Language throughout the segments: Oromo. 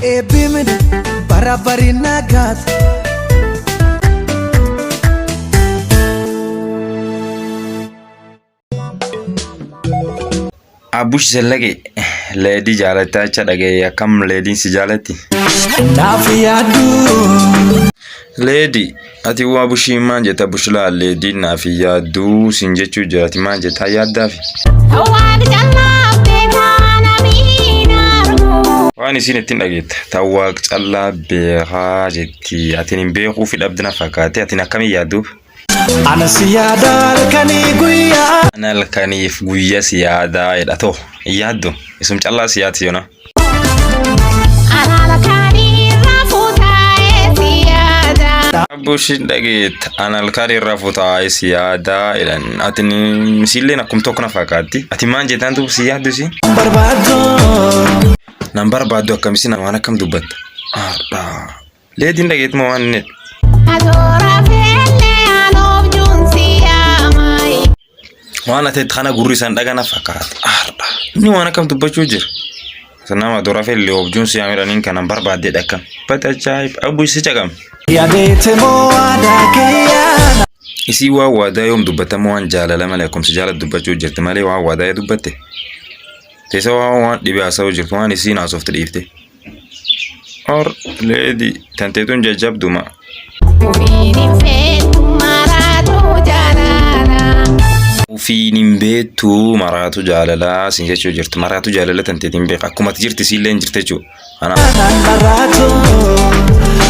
Ebimin barabari nagat Abush zellage lady jalata chadage kam lady si jalati nafiyadu lady ati wa bushi manje ta bushla lady nafiyadu sinjechu jati manje ta yadafi wani sine tindagit tawaq alla beha jetti atinin behu fi dabdina fakati atina kam yadu ana siyada أنا الكنيف قوية سيادة إلى يادو اسم الله سيادة يونا أنا الكنيف رفوتاي سيادة أبوش دقيت أنا الكنيف رفوتاي سيادة إلى أتني مسيلنا كم توكنا فكاتي أتمان جتان تو سيادة سي نمبر بعدو كم سينا وانا كم دوبت ليه دين دقيت موانت وانا تدخنا غوريسان دغنا فكات ني وانا كم تبچوجر سنما دورا في اللي اوبجون سيامرانين كان نمبر بعد دكم بتاجايب ابو سيچغم يا ديتمو اداكيا isi wa wada yom dubata mo an jala la malaikum sijala dubacho jirti male wa wada ya dubate te so wa dibi asaw jirti wani sina soft difte or lady tante tun jajab duma وفي نمبيتو مراتو جاللا سنجتشو جرت مراتو جاللا تنتين بيق أكو تجرت سيلين جرتشو أنا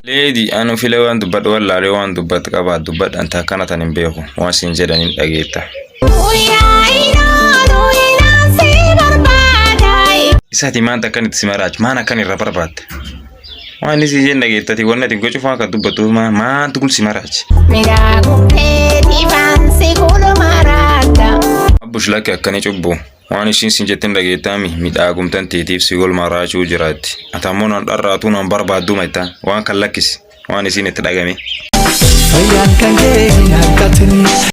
ليدي أنا في لوان دبت ولا لوان دبت كبا دبت أنت كانت نمبيكو واسنجدا نلاقيته إساتي ما أنت كانت سمراج ما أنا كان الربربات وأنا سيجين نلاقيته تقولنا تقول شوفها كدبتو ما تقول سمراج أبوش لك أكني شبو وأنا شين سنجتين لقيتامي متأقوم تنتيتيف سيقول مراجو جرات أتامون الراتون أمبار بعدو ميتا وأنا كلاكس وأنا سين تلاقيمي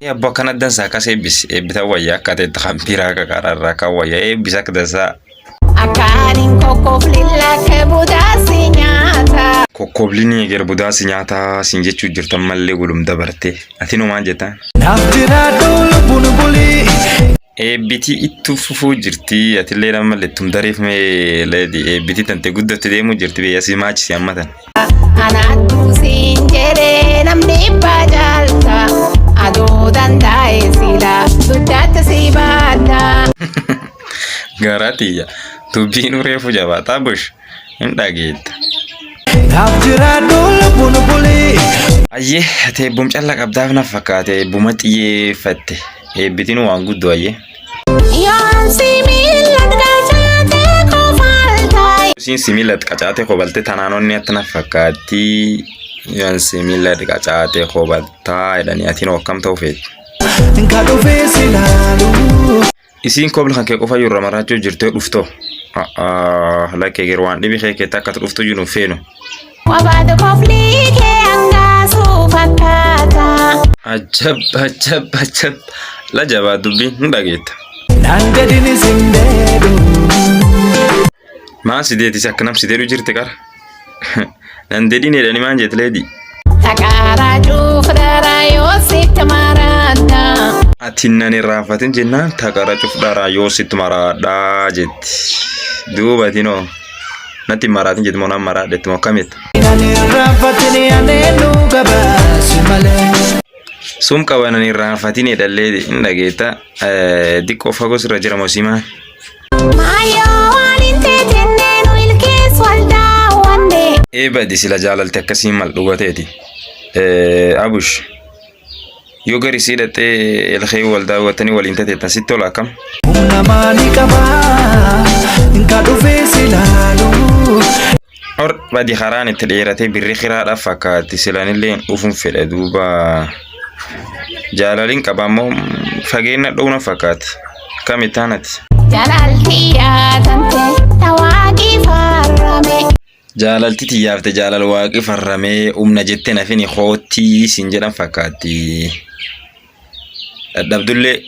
يا أبو كانت دنسا كاسي بس بتاويا كاتي تخمبيرا كارا كاويا بساك دنسا أكارين كوكوفلي لك بوداسي نياتا كوكوبليني غير بوداسي نياتا سنجتشو جرتم مالي قولم دبرتي أثينو ما جتا بيتي اتفوفو جرتي أتلي لما لتم داريف مي لدي بيتي تنتي قدر تديمو جرتي بياسي ماج سيامتا أنا دوسين جري نمني باجالتا أدو دانداي سيلا سجات سيباتا غاراتي تبينو ريفو جاباتا بوش انتاقيت أيه تي بوم جالك أبدافنا فكاتي بومتي فتي بيتينو وانقود دوايه sin similat kacate khobalte tananonni atna fakati yan similat kacate khobalta edani atino kam tawfet ngado fesilalu isin kobl khanke qofa yurra maracho jirte dufto lake gerwan dibi kheke takat dufto junu feno wabad kofli ke anga sufakata ajab la jaba dubi ndageta nandedini sindedu ما سيدتي سكنم سيدرو جرت كار نندديني داني مانجت ليدي تكارا جوف دارا يوسيت مارادا أتيناني رافتين جنان تكارا جوف دارا يوسيت مارادا جت دوبا تينو نتي ماراتين جت مونا مارادت موكاميت nani rafatini anenu gabasi male سوم كواناني رافتيني دالليدي ndageta dikko fagos rajira mosima بدي سلا جالل تكسيم اللغتي أبوش يوغري سيدة الخي والدا وتني والإنت تنسيتو لكم ماني كبا إنكادو في سلالو أور بدي خراني تليرتي بالرخيرة فكات سلاني اللي أفهم في الأدوبة جاللين كبامو فجينا دونا فكات كم تانت جلالتي يا تنتي تواقي فرمي جاللتي تيافت جالل واقف فرمي نجتنا فيني خوتي سنجرا فكاتي الدبدولي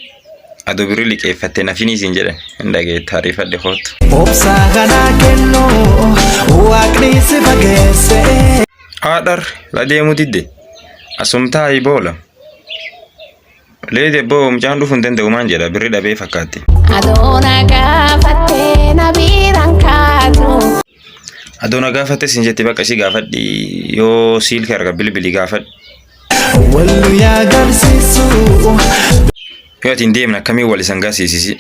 Adoo birrii liqeeffatte nafini siin jedhan hin dhagee taarifadhe kootu. Obsaa kanaa kennu waaqni si fageesse. Haadhar la deemu didde asumtaa boola. Leede boo mucaan dhufu hin danda'u maan jedha birrii dhabee fakkaatti. Adoona gaafattee na biiraan kaatu. Adoona gaafatte siin jetti bakka ishii gaafadhi yoo siilkii arga bilbilii gaafadhi. Wallu yaa garsiisu. Yoo ati hin deemne akkamii wal isan gaasiisisi.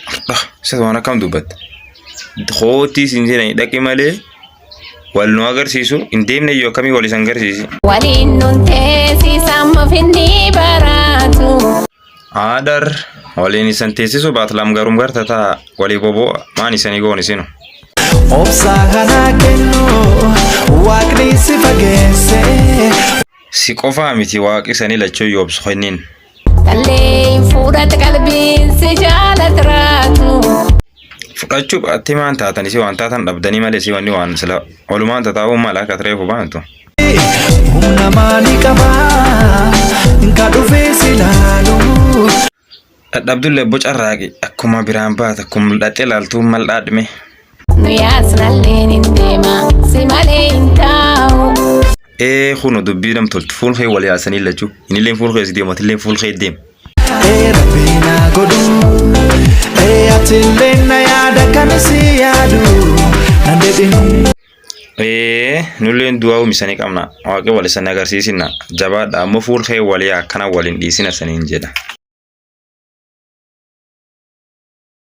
Isa waan akkam dubbatta. Hootii siin jedhani dhaqi malee wal nu agarsiisu hin deemne yoo akkamii wal isan garsiisi. Waliin nun teessisan mufinni baraatu. Haadhar waliin isan teessisu baatlaam garum gartataa walii boboo maan isanii goon isinu. Obsaa kanaa kennu waaqni si fageesse. Si qofaa miti waaqi isanii lachuu yoo obsu kennin. Tallee fuudhate qalbiin si jaalatiraatu. Fudhachuu baattee maan taatan isii waan taatan dhabdanii malee isii wanni waan sila walumaan tataa'uu mala akka tureefu baantu. Humna maalii qabaa ka dhufee si laalu. Dadhabdullee boca raaqi akkuma biraan baata akkuma dhaqee laaltuu mal dhaadhime. Nuyaasnalleen hin deema si malee hin taa'u. Kuno dubbii namtoltu fuul kee wal yaasanii lachuu inilleen fuul kee si deemu atilleen fuul kee deemu. Rabbina godhu atilleen na yaada kan si yaadu nan dedhinu. Nulleen du'aa uumisanii qabna waaqni wal isan agarsiisina jabaadha ammoo fuul kee wal yaa akkana waliin dhiisina saniin jedha.